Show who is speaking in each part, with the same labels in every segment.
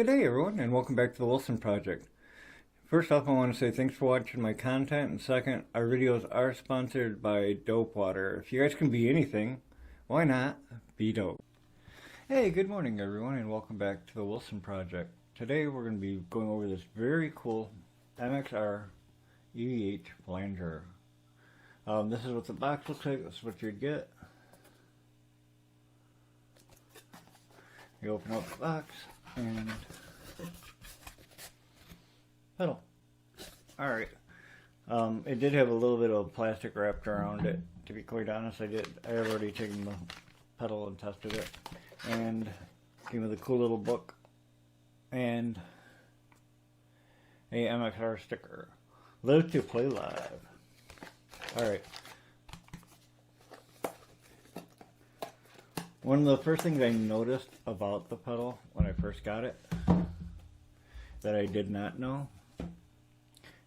Speaker 1: Good day everyone, and welcome back to the Wilson Project. First off, I want to say thanks for watching my content, and second, our videos are sponsored by Dope Water. If you guys can be anything, why not be dope? Hey, good morning everyone, and welcome back to the Wilson Project. Today we're going to be going over this very cool MXR EVH Flanger. This is what the box looks like. This is what you'd get. You open up the box and pedal. Alright. It did have a little bit of plastic wrapped around it. To be quite honest, I have already taken the pedal and tested it. And came with a cool little book and a MXR sticker. Live to play live. Alright. One of the first things I noticed about the pedal when I first got it that I did not know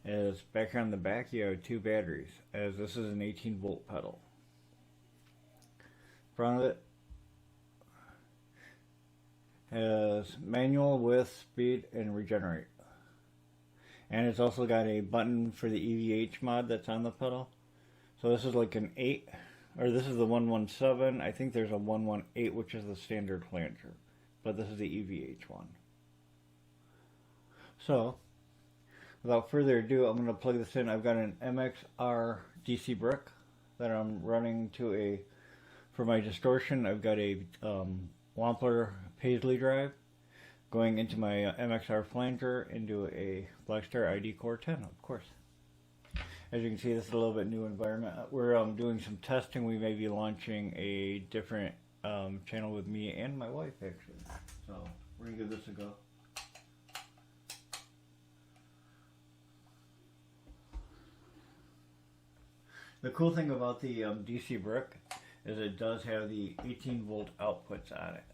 Speaker 1: is back here on the back you have two batteries, as this is an 18 volt pedal. Front of it has manual, width, speed, and regenerate. And it's also got a button for the EVH mod that's on the pedal. So this is like an 8, or this is the 117. I think there's a 118, which is the standard flanger, but this is the EVH one. So without further ado, I'm going to plug this in. I've got an MXR DC brick that I'm running to for my distortion. I've got a Wampler Paisley drive going into my MXR flanger into a Blackstar ID Core 10, of course. As you can see, this is a little bit new environment. We're doing some testing. We may be launching a different channel with me and my wife, actually. So we're going to give this a go. The cool thing about the DC brick is it does have the 18 volt outputs on it.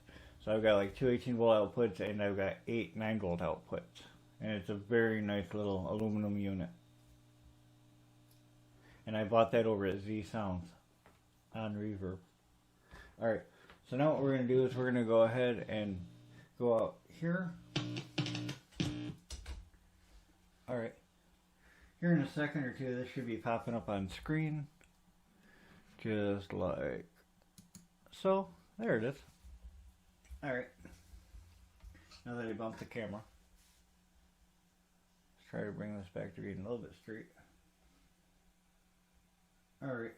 Speaker 1: So I've got like two 18 volt outputs and I've got 8 9 volt outputs. And it's a very nice little aluminum unit. And I bought that over at Z Sounds on Reverb. Alright, so now what we're going to do is we're going to go ahead and go out here. Alright, here in a second or two this should be popping up on screen. Just like so. There it is. Alright, now that I bumped the camera, let's try to bring this back to being a little bit straight. Alright,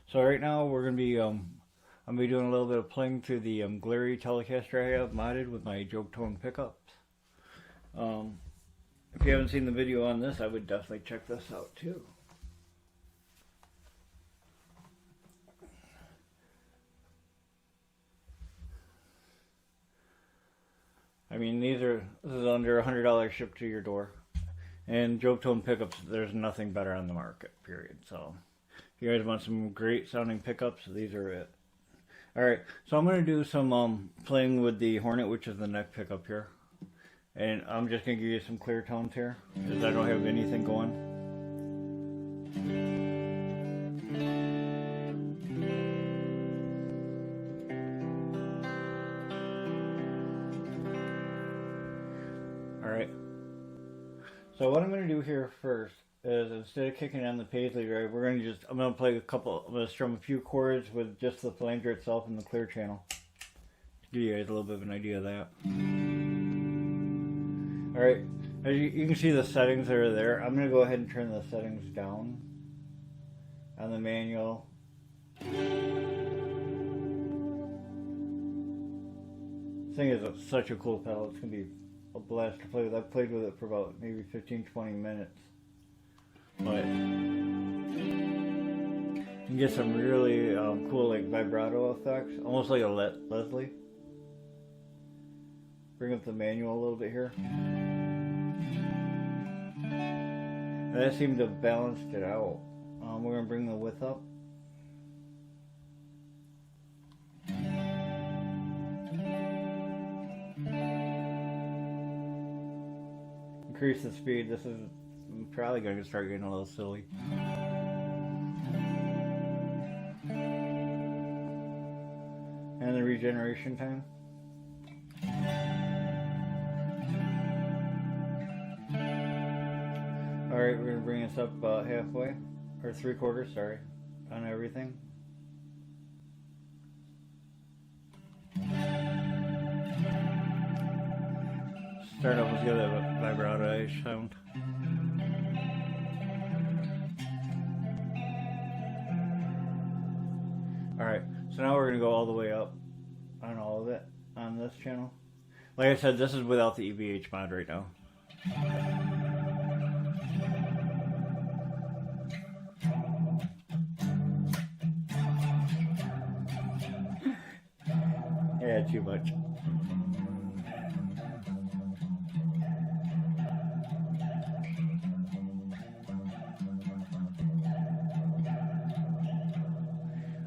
Speaker 1: so right now we're going to be, I'm going to be doing a little bit of playing through the Glary Telecaster I have modded with my joke tone pickups. If you haven't seen the video on this, I would definitely check this out too. I mean, this is under $100 shipped to your door. And joke tone pickups, there's nothing better on the market, period. So if you guys want some great sounding pickups, these are it. Alright, so I'm going to do some playing with the Hornet, which is the neck pickup here. And I'm just going to give you some clear tones here, because I don't have anything going. Alright. So what I'm going to do here first is, instead of kicking on the Paisley drive, I'm going to play I'm going to strum a few chords with just the flanger itself and the clear channel. To give you guys a little bit of an idea of that. Alright, as you can see the settings that are there. I'm going to go ahead and turn the settings down on the manual. This thing is such a cool pedal. It's going to be a blast to play with. I've played with it for about maybe 15-20 minutes. But you can get some really cool like vibrato effects, almost like a Leslie. Bring up the manual a little bit here. And that seemed to have balanced it out. We're going to bring the width up. Increase the speed. This is probably going to start getting a little silly. And the regeneration time. Alright, we're going to bring this up about halfway, or 3/4, sorry, on everything. Start off with that vibrato-ish sound. Alright, so now we're going to go all the way up on all of it on this channel. Like I said, this is without the EVH mod right now. Yeah, too much.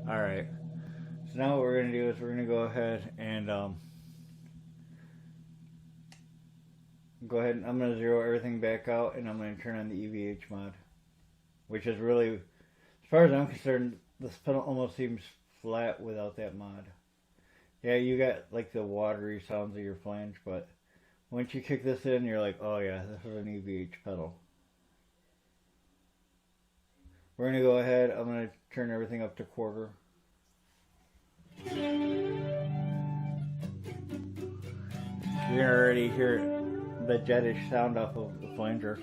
Speaker 1: Alright, so now what we're going to do is we're going to go ahead and I'm going to zero everything back out, and I'm going to turn on the EVH mod, which is really, as far as I'm concerned, this pedal almost seems flat without that mod. Yeah, you got like the watery sounds of your flange, but once you kick this in, you're like, oh yeah, this is an EVH pedal. We're going to go ahead, I'm going to turn everything up to 1/4. You can already hear the jetish sound off of the flanger.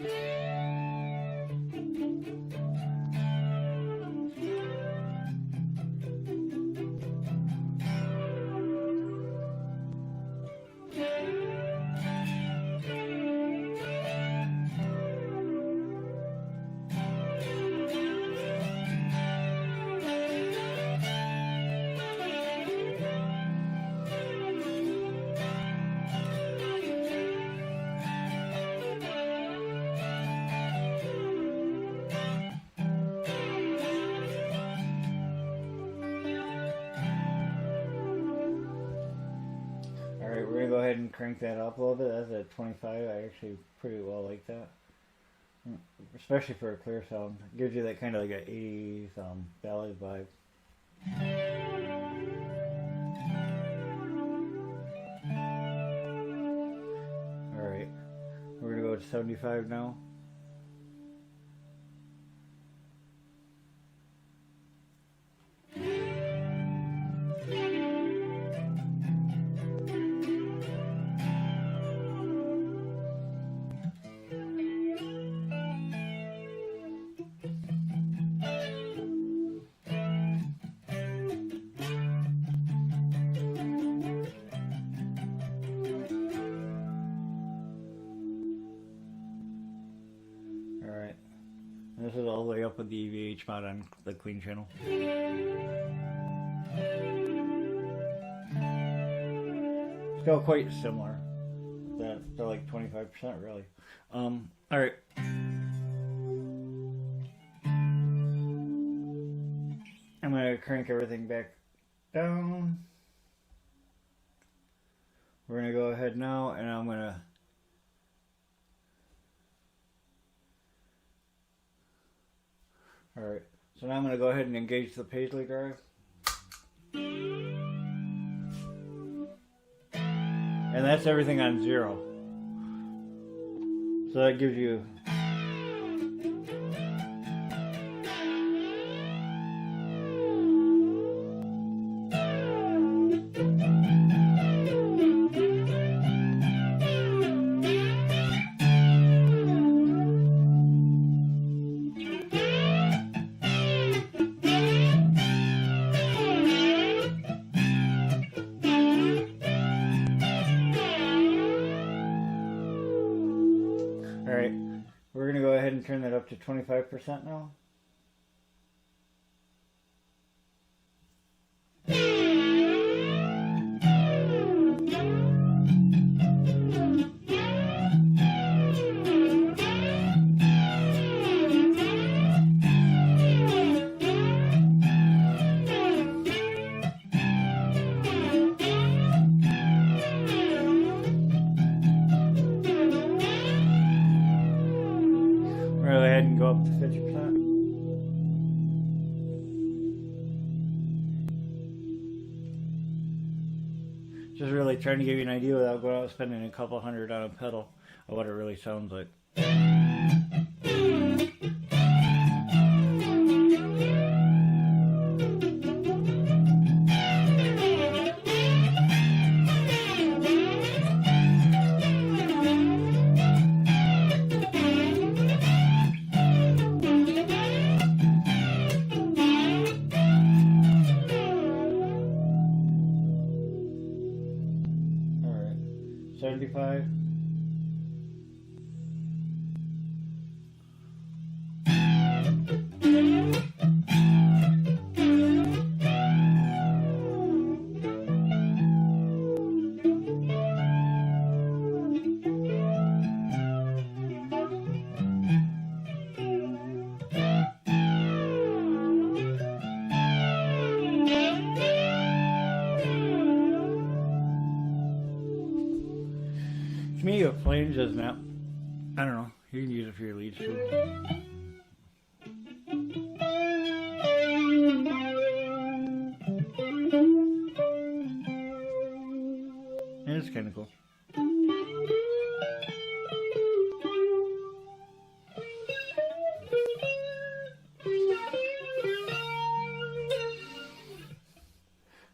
Speaker 1: Alright, we're going to go ahead and crank that up a little bit. That's at 25. I actually pretty well like that. Especially for a clear sound. It gives you that kind of like an 80s ballad vibe. Alright, we're going to go to 75 now. This is all the way up with the EVH mod on the clean channel. Still quite similar. That's still like 25% really. Alright. I'm going to crank everything back down. We're going to go ahead now and I'm going to Alright, so now I'm going to go ahead and engage the Paisley drive. And that's everything on 0. So that gives you Alright, we're going to go ahead and turn that up to 25% now. Go ahead and go up to 50%. Just really trying to give you an idea without going out spending a couple $100 on a pedal of what it really sounds like. 45. To me, a flange does not. I don't know. You can use it for your leads too. And it's kind of cool.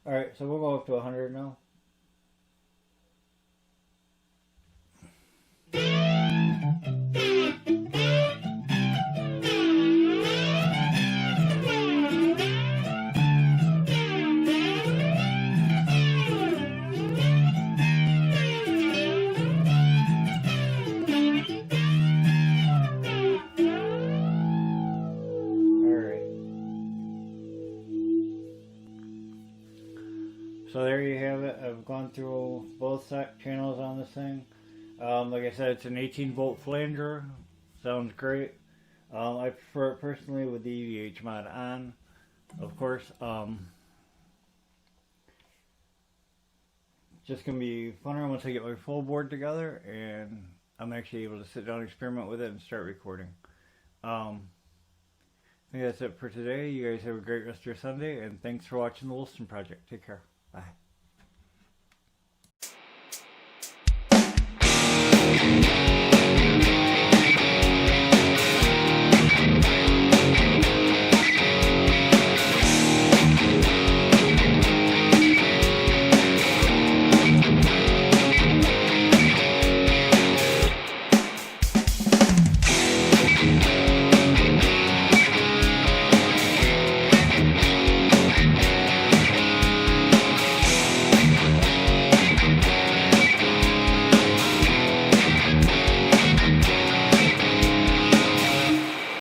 Speaker 1: Alright, so we'll go up to 100 now. So there you have it. I've gone through both channels on this thing. Like I said, it's an 18-volt flanger. Sounds great. I prefer it personally with the EVH mod on, of course. Just going to be funner once I get my full board together and I'm actually able to sit down and experiment with it and start recording. I think that's it for today. You guys have a great rest of your Sunday, and thanks for watching the Wilson Project. Take care. Bye.